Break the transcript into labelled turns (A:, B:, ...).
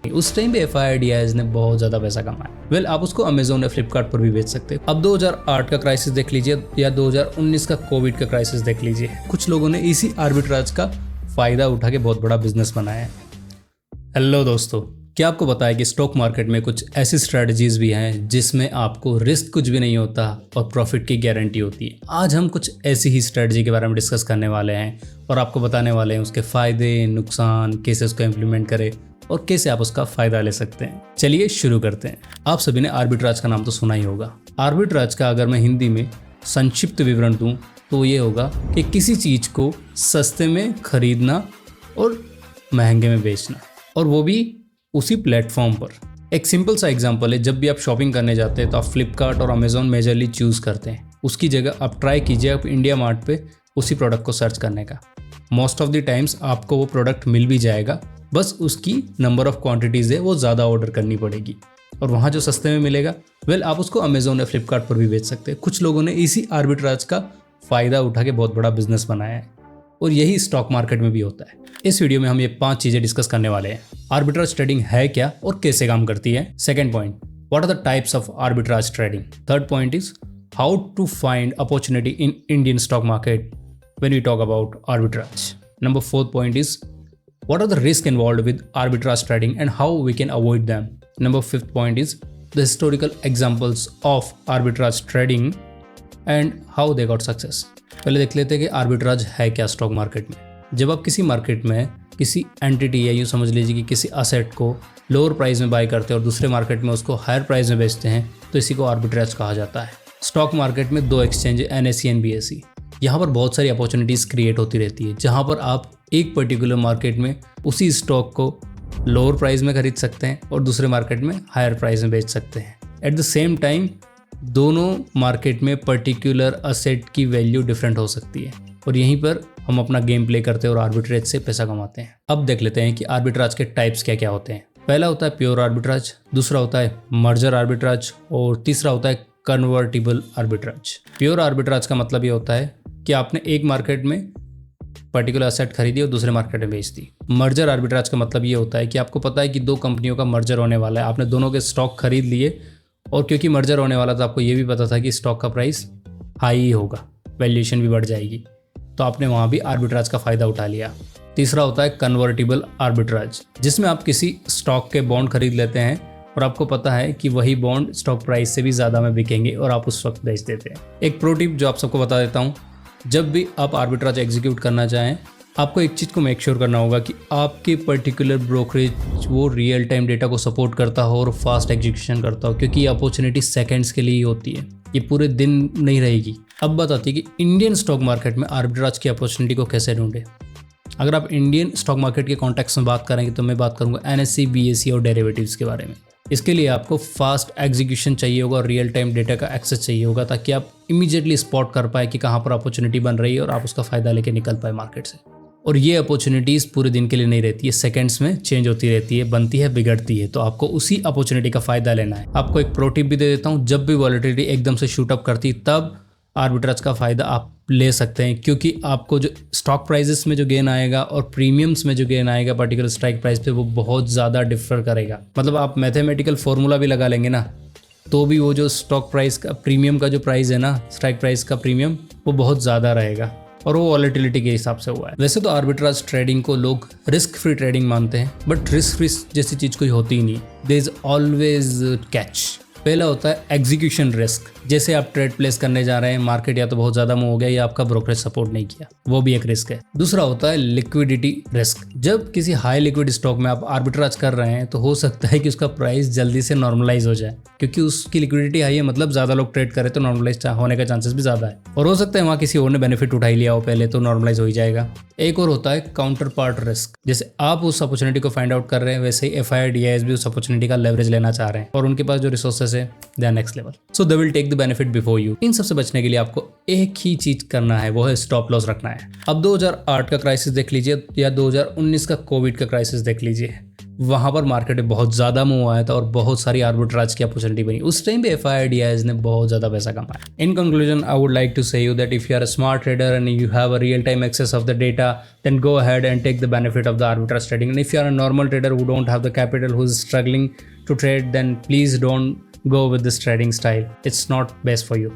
A: उस टाइम पे FIDIs ने बहुत ज़्यादा पैसा कमाया। आप उसको अमेजोन या फ्लिपकार्ट पर भी बेच सकते हो। अब 2008 का क्राइसिस देख लीजिए या 2019 का कोविड का क्राइसिस देख लीजिए, कुछ लोगों ने इसी आर्बिट्राज का फ़ायदा उठा के बहुत बड़ा बिजनेस बनाया है। हेलो दोस्तों, क्या आपको पता है कि स्टॉक मार्केट में कुछ ऐसी स्ट्रैटेजीज भी हैं जिसमें आपको रिस्क कुछ भी नहीं होता और प्रॉफिट की गारंटी होती है। आज हम कुछ ऐसी ही स्ट्रैटेजी के बारे में डिस्कस करने वाले हैं और आपको बताने वाले हैं उसके फ़ायदे, नुकसान, कैसे उसको इम्प्लीमेंट करें और कैसे आप उसका फ़ायदा ले सकते हैं। चलिए शुरू करते हैं। आप सभी ने आर्बिट्राज का नाम तो सुना ही होगा। आर्बिट्राज का अगर मैं हिंदी में संक्षिप्त विवरण दूँ तो ये होगा कि किसी चीज़ को सस्ते में खरीदना और महंगे में बेचना, और वो भी उसी प्लेटफॉर्म पर। एक सिंपल सा एग्जांपल है, जब भी आप शॉपिंग करने जाते हैं तो आप फ्लिपकार्ट और अमेजोन मेजरली चूज़ करते हैं। उसकी जगह आप ट्राई कीजिए आप इंडिया मार्ट पे उसी प्रोडक्ट को सर्च करने का। मोस्ट ऑफ द टाइम्स आपको वो प्रोडक्ट मिल भी जाएगा, बस उसकी नंबर ऑफ क्वांटिटीज़ है वो ज़्यादा ऑर्डर करनी पड़ेगी, और वहाँ जो सस्ते में मिलेगा आप उसको अमेजोन या फ्लिपकार्ट पर भी बेच सकते हैं। कुछ लोगों ने इसी आर्बिट्राज का फ़ायदा उठा के बहुत बड़ा बिजनेस बनाया है, और यही स्टॉक मार्केट में भी होता है। इस वीडियो में हम ये 5 चीज़ें डिस्कस करने वाले हैं। आर्बिट्राज ट्रेडिंग है क्या और कैसे काम करती है। Second point, what are the types of arbitrage trading. Third point is how to find opportunity in Indian stock market when we talk about arbitrage. Number fourth point is what are the risks involved with arbitrage trading and how we can avoid them. Number fifth point is the historical examples of arbitrage trading and how they got success. पहले देख लेते हैं कि arbitrage है क्या stock market में। जब आप किसी मार्केट में किसी एंटिटी या यूँ समझ लीजिए कि किसी असेट को लोअर प्राइस में बाय करते हैं और दूसरे मार्केट में उसको हायर प्राइस में बेचते हैं तो इसी को आर्बिट्राज कहा जाता है। स्टॉक मार्केट में 2 एक्सचेंज है, NSE एंड BSE। यहाँ पर बहुत सारी अपॉर्चुनिटीज़ क्रिएट होती रहती है, जहाँ पर आप एक पर्टिकुलर मार्केट में उसी स्टॉक को लोअर प्राइस में खरीद सकते हैं और दूसरे मार्केट में हायर प्राइस में बेच सकते हैं। एट द सेम टाइम दोनों मार्केट में पर्टिकुलर असेट की वैल्यू डिफरेंट हो सकती है, और यहीं पर हम अपना गेम प्ले करते हैं और आर्बिट्रेज से पैसा कमाते हैं। अब देख लेते हैं कि आर्बिट्राज के टाइप्स क्या क्या होते हैं। पहला होता है प्योर आर्बिट्राज, दूसरा होता है मर्जर आर्बिट्राज, और तीसरा होता है कन्वर्टिबल आर्बिट्राज। प्योर आर्बिट्राज का मतलब ये होता है कि आपने एक मार्केट में पर्टिकुलर असेट खरीदी और दूसरे मार्केट में बेच दी। मर्जर आर्बिट्राज का मतलब ये होता है कि आपको पता है कि 2 कंपनियों का मर्जर होने वाला है, आपने दोनों के स्टॉक खरीद लिए, और क्योंकि मर्जर होने वाला था आपको ये भी पता था कि स्टॉक का प्राइस हाई ही होगा, वैल्यूएशन भी बढ़ जाएगी, तो आपने वहाँ भी आर्बिट्राज का फ़ायदा उठा लिया। तीसरा होता है कन्वर्टिबल आर्बिट्राज, जिसमें आप किसी स्टॉक के बॉन्ड खरीद लेते हैं और आपको पता है कि वही बॉन्ड स्टॉक प्राइस से भी ज़्यादा में बिकेंगे और आप उस वक्त बेच देते हैं। एक प्रो टिप जो आप सबको बता देता हूँ, जब भी आप आर्बिट्राज एग्जीक्यूट करना चाहें आपको एक चीज़ को मेक श्योर करना होगा कि आपके पर्टिकुलर ब्रोकरेज वो रियल टाइम डेटा को सपोर्ट करता हो और फास्ट एग्जीक्यूशन करता हो, क्योंकि ये अपॉर्चुनिटी सेकंड्स के लिए ही होती है, ये पूरे दिन नहीं रहेगी। अब बात आती है कि इंडियन स्टॉक मार्केट में आर्बिट्राज की अपॉर्चुनिटी को कैसे ढूंढें। अगर आप इंडियन स्टॉक मार्केट के कॉन्टेक्स्ट में बात करेंगे तो मैं बात करूँगा NSE, BSE और डेरिवेटिव्स के बारे में। इसके लिए आपको फास्ट एग्जीक्यूशन चाहिए होगा और रियल टाइम डेटा का एक्सेस चाहिए होगा, ताकि आप इमीडिएटली स्पॉट कर पाए कि कहाँ पर अपॉर्चुनिटी बन रही है और आप उसका फ़ायदा लेके निकल पाए मार्केट से। और ये अपॉर्चुनिटीज़ पूरे दिन के लिए नहीं रहती है, सेकंड्स में चेंज होती रहती है, बनती है, बिगड़ती है, तो आपको उसी अपॉर्चुनिटी का फ़ायदा लेना है। आपको एक प्रो टिप भी दे देता हूँ, जब भी वॉलेटिलिटी एकदम से शूट अप करती तब आर्बिट्राज का फ़ायदा आप ले सकते हैं, क्योंकि आपको जो स्टॉक प्राइजेस में जो गेन आएगा और प्रीमियम्स में जो गेन आएगा पर्टिकुलर स्ट्राइक प्राइस पे, वो बहुत ज़्यादा डिफर करेगा। मतलब आप मैथमेटिकल फॉर्मूला भी लगा लेंगे ना, तो भी वो जो स्टॉक प्राइस का प्रीमियम का जो प्राइस है ना, स्ट्राइक प्राइस का प्रीमियम, वो बहुत ज़्यादा रहेगा, और वो वॉलेटिलिटी के हिसाब से हुआ है। वैसे तो आर्बिट्राज ट्रेडिंग को लोग रिस्क फ्री ट्रेडिंग मानते हैं, बट रिस्क फ्री जैसी चीज़ कोई होती ही नहीं। There is always catch. पहला होता है एग्जीक्यूशन रिस्क। जैसे आप ट्रेड प्लेस करने जा रहे हैं, मार्केट या तो बहुत ज़्यादा मूव हो गया या आपका ब्रोकरेज सपोर्ट नहीं किया, वो भी एक रिस्क है। दूसरा होता है लिक्विडिटी रिस्क। जब किसी हाई लिक्विड स्टॉक में आप आर्बिट्राज कर रहे हैं तो हो सकता है कि उसका प्राइस जल्दी से नॉर्मलाइज हो जाए, क्योंकि उसकी लिक्विडिटी हाई है, मतलब ज़्यादा लोग ट्रेड करें तो नॉर्मलाइज होने का चांसेस भी ज़्यादा है, और हो सकता है वहाँ किसी और ने बेनिफिट उठा ही लिया हो पहले, तो नॉर्मलाइज हो ही जाएगा। एक और होता है काउंटर पार्ट रिस्क। जैसे आप उस अपॉर्चुनिटी को फाइंड आउट कर रहे हैं, वैसे ही FIDIs भी उस अपॉर्चुनिटी का लेवरेज लेना चाह रहे हैं, और उनके पास जो रिसोर्सेस है they are next level, so they will take the benefit before you. इन सबसे बचने के लिए आपको एक ही चीज करना है, वो है स्टॉप लॉस रखना है। अब 2008 का क्राइसिस देख लीजिए या 2019 का कोविड का क्राइसिस देख लीजिए, वहाँ पर मार्केट में बहुत ज़्यादा मूव आया था और बहुत सारी आर्बिट्राज की अपॉर्चुनिटी बनी। उस टाइम पे FIDIs ने बहुत ज़्यादा पैसा कमाया। In conclusion I would like to say you that if you are a smart trader and you have a real time access of the data, then go ahead and take the benefit of the arbitrage trading. And if you are a normal trader who don't have the capital, who is struggling to trade, then please don't go with this trading style. It's not best for you.